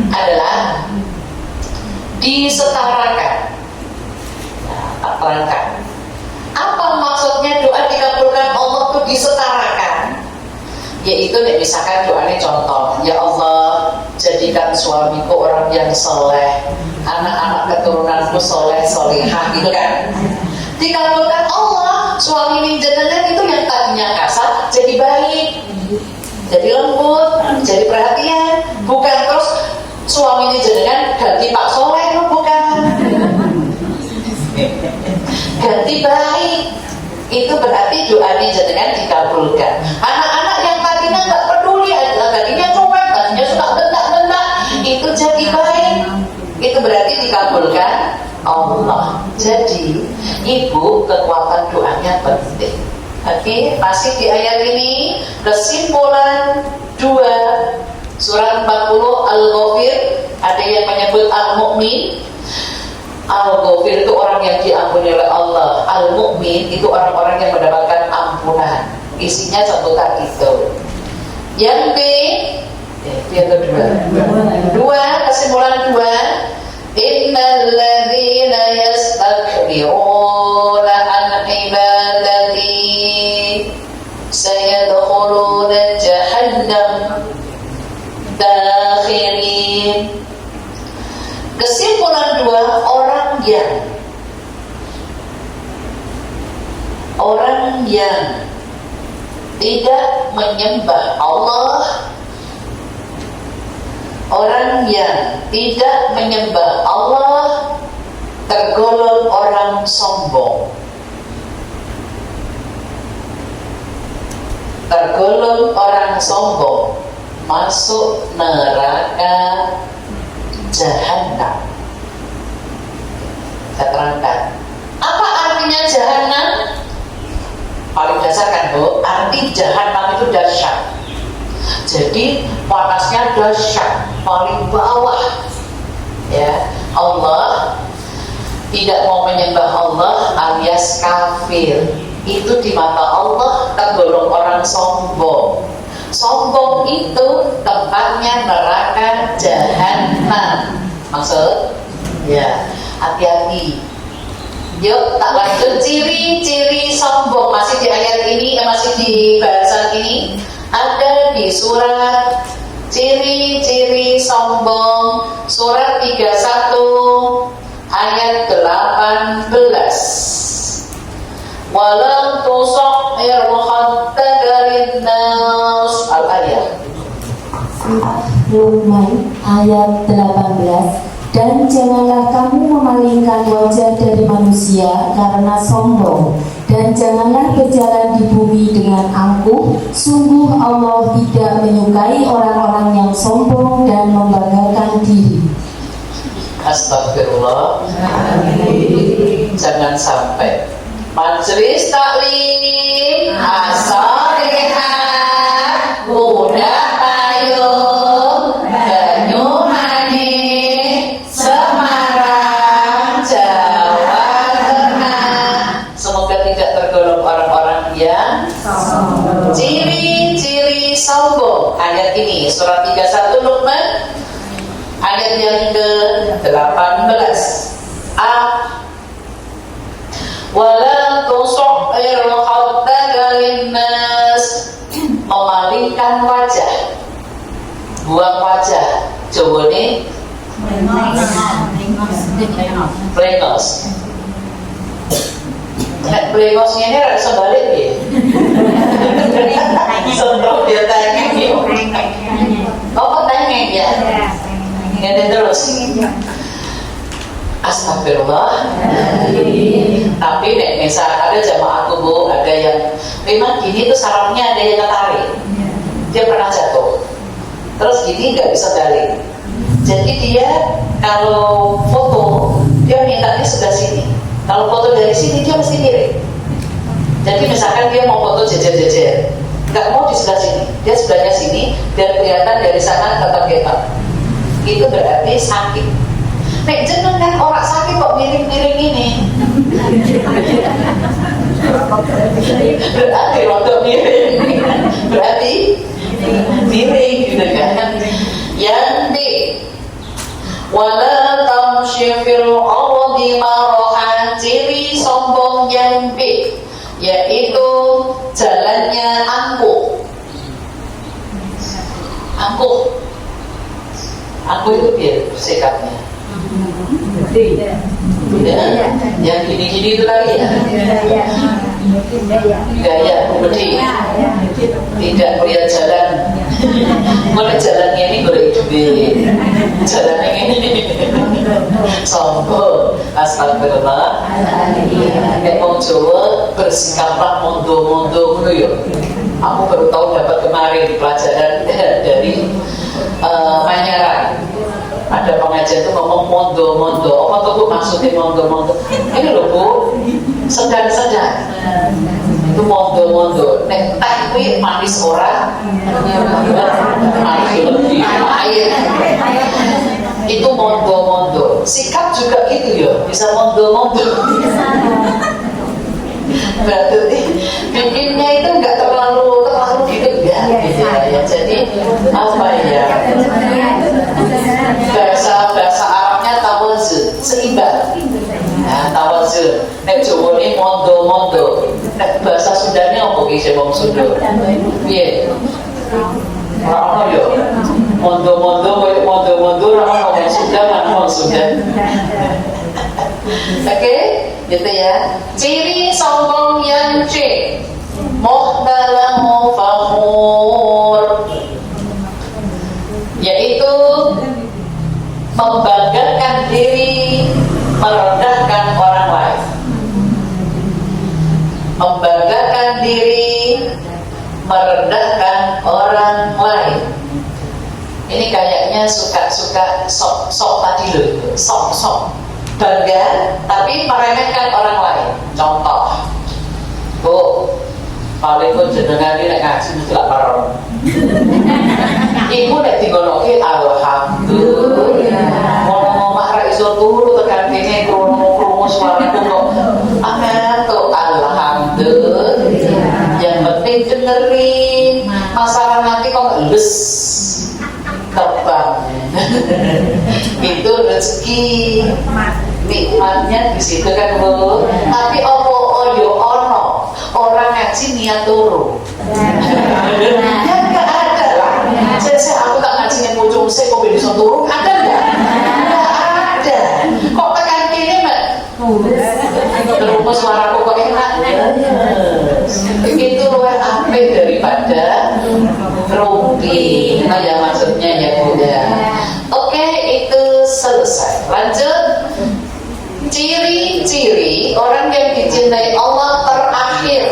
Speaker 2: adalah disetarakan. Nah, tak terangkan. Apa maksudnya doa dikabulkan Allah itu disetarakan? Yaitu misalkan doanya contoh, ya Allah jadikan suamiku orang yang soleh, anak-anak keturunanku soleh solehah, gitu kan? Dikabulkan Allah, suami jenengan itu yang tadinya kasar jadi baik, jadi lembut, jadi perhatian, bukan terus suami jenengan ganti Pak Soleh, bukan, ganti baik. Itu berarti doanya jenengan dikabulkan. Anak-anak yang tadinya nggak peduli, tadinya cuek, tadinya suka bentak-bentak, itu jadi baik. Itu berarti dikabulkan Allah. Jadi ibu kekuatan doanya penting. Oke, masih di ayat ini kesimpulan 2 surat 40 Al-Ghafir, ada yang menyebut Al-Mu'min. Al-Ghafir itu orang yang diampuni oleh Allah. Al-Mu'min itu orang-orang yang mendapatkan ampunan. Isinya satu tadi itu. Yang B, yang kedua. Kesimpulan 2. Innal ladzina yastakbiruna an ibadati sayadkhuluna jahannam dakhirin. Kesimpulan 2, orang yang tidak menyembah Allah, orang yang tidak menyembah Allah tergolong orang sombong, tergolong orang sombong, masuk neraka Jahannam. Saya terangkan. Apa artinya Jahannam? Paling dasar kan Bu, arti Jahannam itu dahsyat. Jadi panasnya dahsyat, paling bawah. Ya, Allah tidak mau menyembah Allah alias kafir. Itu di mata Allah tergolong orang sombong. Sombong itu tempatnya neraka Jahannam. Maksud? Ya, hati-hati. Yuk, tak lanjut. Ciri-ciri sombong masih di ayat ini, masih di bahasan ini. Ada di surat ciri-ciri sombong, surat 31 ayat 18. Walam tusakhir khaddaka linnas. Al-ayat
Speaker 4: Luqman ayat 18. Dan janganlah kamu memalingkan wajah dari manusia karena sombong, dan janganlah berjalan di bumi dengan angkuh. Sungguh Allah tidak menyukai orang-orang yang sombong dan membanggakan diri.
Speaker 2: Astagfirullah. Jangan sampai majelis taklim as-shalihat udah payung Banyumanik Semarang Jawa Tengah. Semoga tidak tergolong orang-orang yang sombong. Ciri-ciri sombong ayat ini surat 31 Luqman ayat yang ke-18. A. Wala tusakhir khaddaka linnas. Memalingkan wajah, buang wajah. Coba nih Plengos. Nek plengosnya ini rasa balik ya. Sondok dia tanya. Oh, tanya ya. Ini terus. Astagfirullah. Tapi nek misal ada jamaahku Bu, ada yang memang gini tuh sarafnya ada yang ketarik. Dia pernah jatuh. Terus gini nggak bisa balik. Jadi dia kalau foto dia mintanya sebelah sini. Kalau foto dari sini dia mesti miring. Jadi misalkan dia mau foto jejer-jejer, nggak mau di sebelah sini, dia sebelahnya sini, biar kelihatan dari sana tetap getar. Itu berarti sakit. Nek jenengan orang sakit kok miring-miring ini, berarti rontok miring, berarti miring gitu kan. Yang B, wala tamshi fil ardi marahan, ciri sombong yang B, yaitu jalannya angkuh. Angkuh itu biar sikapnya. Ya, yang gini-gini itu kali ya. Gaya budi, tidak melihat jalan. Mulai jalannya ini boleh duit, jalannya ini sombong. Astagfirullah. Nek wong Jawa bersikaplah mondo-mondo ngono ya. Aku baru tahu dapat kemarin pelajaran dari Manyaran. Ada pengajian itu ngomong mondo-mondo. Apa tuh Bu maksudnya mondo-mondo? Ini loh Bu, sedang-sedang. Itu mondo-mondo. Nek teh kuwi manis ora? Manis lebih air. Itu mondo-mondo. Sikap juga gitu ya, bisa mondo-mondo. Berarti bikinnya itu nggak terlalu gitu ya, gitu ya. Jadi apa ya? Bahasa Arabnya tawazun, seimbang. Nah, tawazun. Nek Jawa ini mondo-mondo. Nek bahasa Sundanya apa ki sing wong Sunda? Piye? Ora ono yo. Mondo-mondo koyo mondo-mondo ora ono wong Sunda lan wong Sunda. Oke, gitu ya. Ciri sombong yang C, muhtalahu fakhur, yaitu membanggakan diri, merendahkan orang lain. Membanggakan diri, merendahkan orang lain. Ini kayaknya suka sok tadi loh itu, sok bangga tapi meremehkan orang lain. Contoh, Bu, paling pun jenengan ini nek ngaji mesti lak perem. Iku nek digoloki alhamdulillah. Ngomong ra iso turu tekan kene krungu suaraku kok. Tuh alhamdulillah. Yang penting dengerin. Masalah nanti kok les terbang. Itu rezeki. Nikmatnya di situ kan Bu. Tapi oyo ono orang ngaji niat turu. Ya enggak ada lah. Saya aku tak ngaji yang ujung saya kok bisa turu, ada enggak? Enggak ada. Kok tekan kini Mbak? Terus suaraku kok enak. Itu luar apik daripada rumpi. Nah ya maksudnya ya Bu ya. Oke, itu selesai. Lanjut. Ciri-ciri orang yang dicintai Allah terakhir.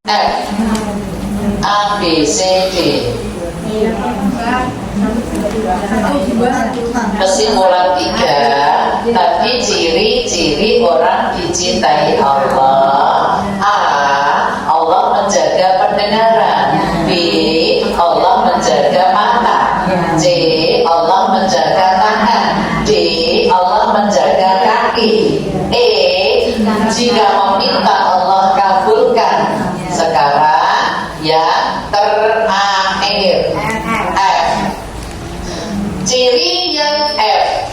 Speaker 2: F, A, B, C, D. Kesimpulan 3. Tadi ciri-ciri orang dicintai Allah. A, Allah menjaga pendengaran. B, Allah menjaga mata. C, Allah menjaga tangan. D, Allah menjaga kaki. E, jika meminta Allah kabulkan. Sekarang yang terakhir, F. Ciri yang F,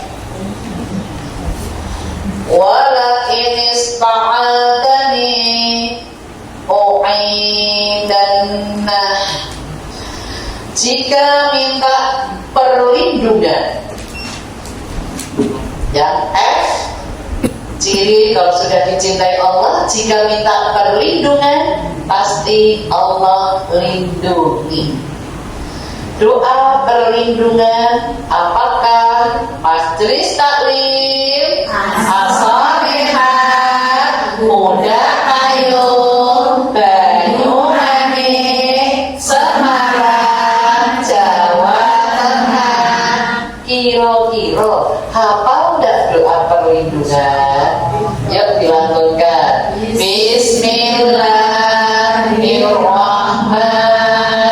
Speaker 2: wala inista'adani u'idannah. Jika minta perlindungan. Yang F, ciri kalau sudah dicintai Allah, jika minta perlindungan pasti Allah lindungi. Doa perlindungan apakah? Majelis taklim, as-solihat, mudah payung, Banyuwangi, Semarang, Jawa Tengah. Kira-kira hafal enggak doa perlindungan? Yuk dilantunkan. Bismillahirrahmanirrahim.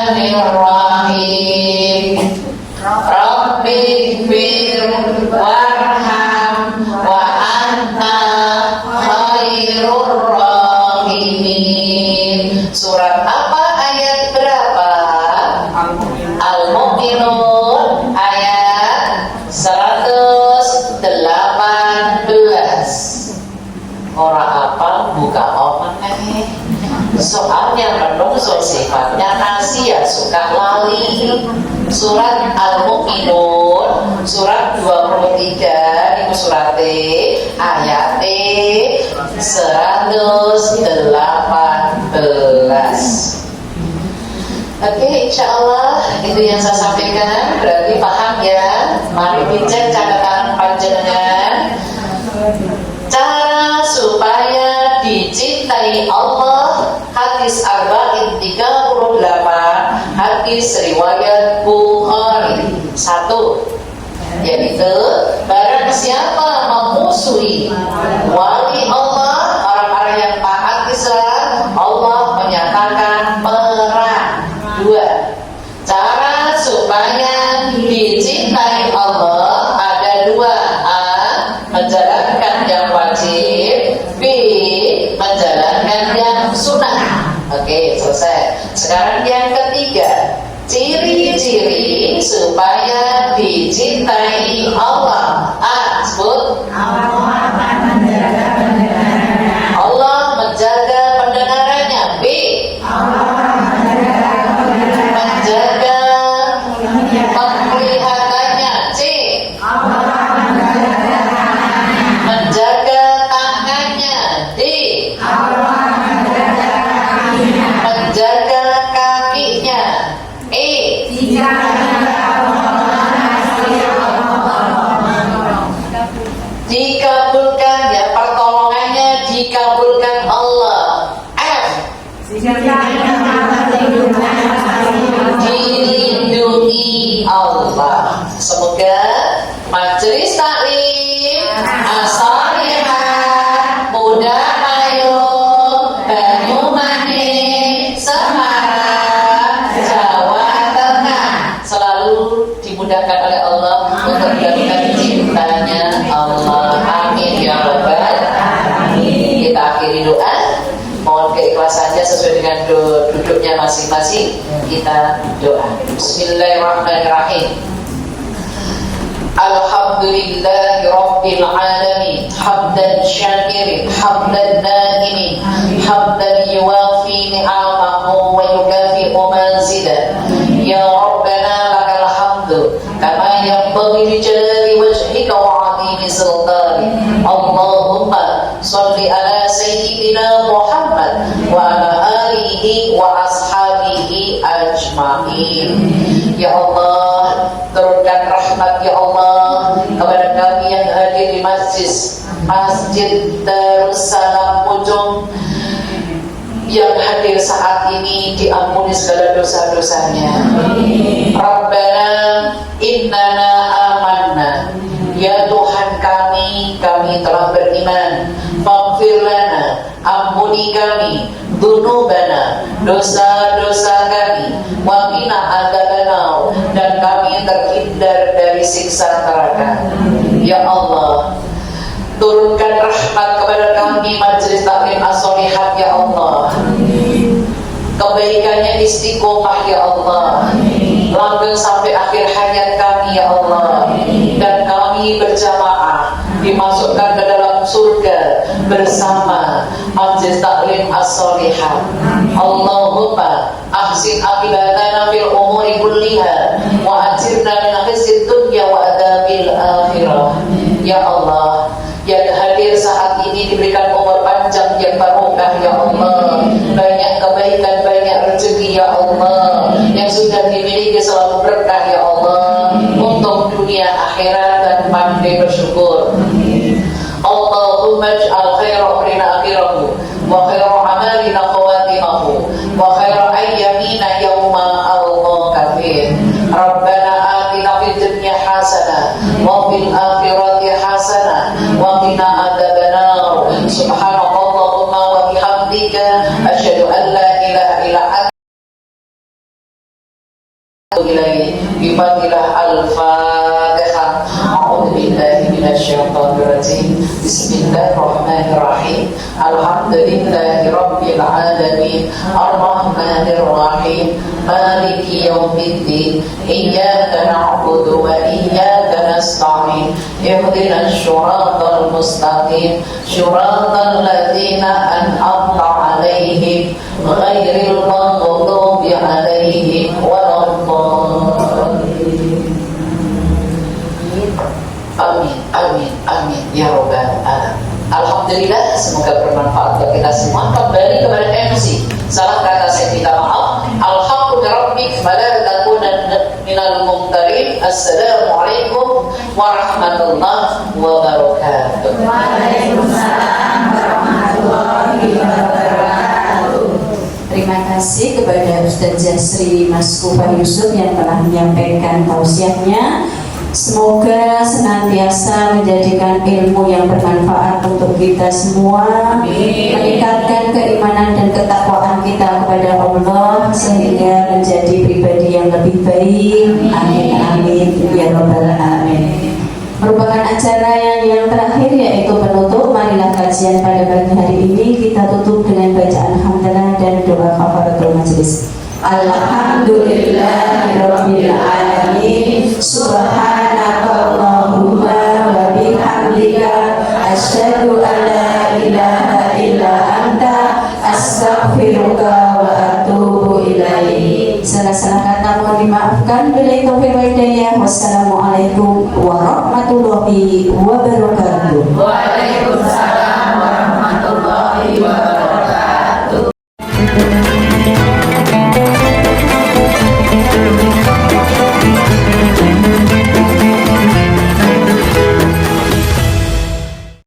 Speaker 2: Orang apa buka omongan. Soalnya menungso sifatnya nasi ya suka lali. Surat Al-Mu'minun surat 23 itu surate ayat 118. Oke, insya Allah itu yang saya sampaikan. Berarti paham ya. Mari dicek catatan panjenengan. Cara supaya dicintai Allah, hadis Arba'in 38, hadis riwayat Bukhari. 1, yaitu barang siapa memusuhi wali Allah, orang-orang yang taat Islam, Allah menyatakan perang. 2, cara supaya dicintai Allah ada 2. A, menjalankan yang wajib. B, menjalankan yang sunnah. Oke, selesai. Sekarang yang ketiga, ciri-ciri supaya dicintai Allah. A, sebut. Allah menjaga pendengarannya. B, menjaga penglihatannya. C, menjaga tangannya. D, menjaga kakinya. E, dikabulkan ya, pertolongannya dikabulkan Allah. F, dilindungi Allah. Semoga majelis taklim as-salihah mudah ayu Banyumanik Semarang Jawa Tengah selalu dimudahkan oleh Allah untuk mendapatkan cintanya Allah. Amin ya rabbal alamin. Kita akhiri doa. Mohon keikhlasannya sesuai dengan duduknya masing-masing. Kita doa. Bismillahirrahmanirrahim. Alhamdulillahi Rabbil Alamin. Hamdan syakirin, hamdan na'imin, hamdan yuwafi ni'amahu wa yukafi'u manzidah. Ya Rabbana lakal hamdu kama yanbaghi li jalali wajhika wa 'azimi sultanik. Allahumma shalli ala sayyidina Muhammad wa ala alihi wa ashabihi ajma'in. Ya Allah, turunkan rahmat ya Allah kepada kami yang hadir di Masjid Darussalam Pucung, yang hadir saat ini diampuni segala dosa-dosanya. Rabbana innana amanna. Ya Tuhan kami telah beriman. Faghfir lana, ampuni kami, dzunubana, dosa-dosa kami, wa qina adzabannar, dan kami terhindar dari siksa neraka. Ya Allah, turunkan rahmat kepada kami majelis taklim as-solihat ya Allah. Kebaikannya istiqomah ya Allah. Langgeng sampai akhir hayat kami ya Allah. Dan kami berjamaah dimasukkan ke dalam surga bersama majelis taklim as-solihat. Allahumma ahsin aqibatana fil umuri kulliha wa ajirna min khizyid dunya wa adzabil akhirah. Ya Allah, yang hadir saat ini diberikan umur panjang yang barokah ya Allah, banyak kebaikan, banyak rezeki ya Allah, yang sudah dimiliki selalu berkah ya Allah, untuk dunia akhirat, dan pandai bersyukur. Allahumma ij'al khaira umrina akhirahu wa khaira amalina khawatimahu wa khaira ayyamina yawma alqaka fih. Rabbana atina fid dunya hasanah wa fil akhirati hasanah wa qina adzabannar. Subhanallahumma wa bihamdika asyhadu an la ilaha illa anta ilaihi bifadilah al-fatihah. A'udzu billahi minasyaitonir rajim. Bismillahirrahmanirrahim. Alhamdulillahi rabbil alamin. Arrahmanir rahim. Maliki yaumiddin. Iyyaka na'budu wa iyyaka نستعين اهدنا الصراط المستقيم صراط الذين أنعمت عليهم غير المغضوب عليهم ولا الضالين. Amin, amin, amin ya robbal alamin. Alhamdulillah, semoga bermanfaat bagi kita semua. Kembali kepada MC. Salah kata saya minta maaf. Alhamdulillah rabbik fala takunanna minal mumtarin. Assalamualaikum warahmatullahi wabarakatuh.
Speaker 5: Waalaikumsalam warahmatullahi wabarakatuh.
Speaker 1: Terima kasih kepada Ustazah Sri Mas Kufa Yusuf yang telah menyampaikan tausiahnya. Semoga senantiasa menjadikan ilmu yang bermanfaat untuk kita semua, meningkatkan keimanan dan ketakwaan kita kepada Allah sehingga menjadi pribadi yang lebih baik. Amin amin ya robbal alamin. Merupakan acara yang terakhir yaitu penutup. Marilah kajian pada pagi hari ini kita tutup dengan bacaan hamdalah dan doa kafaratul majelis. Alhamdulillahirabbil alamin. Subhanakallahumma wa bihamdika asyhadu an la ilaha illa anta astaghfiruka wa atubu ilaik. Salah-salah kata mohon dimaafkan. Billahi taufiq wal hidayah. Wassalamualaikum warahmatullahi wabarakatuh.
Speaker 5: Waalaikumsalam warahmatullahi wabarakatuh.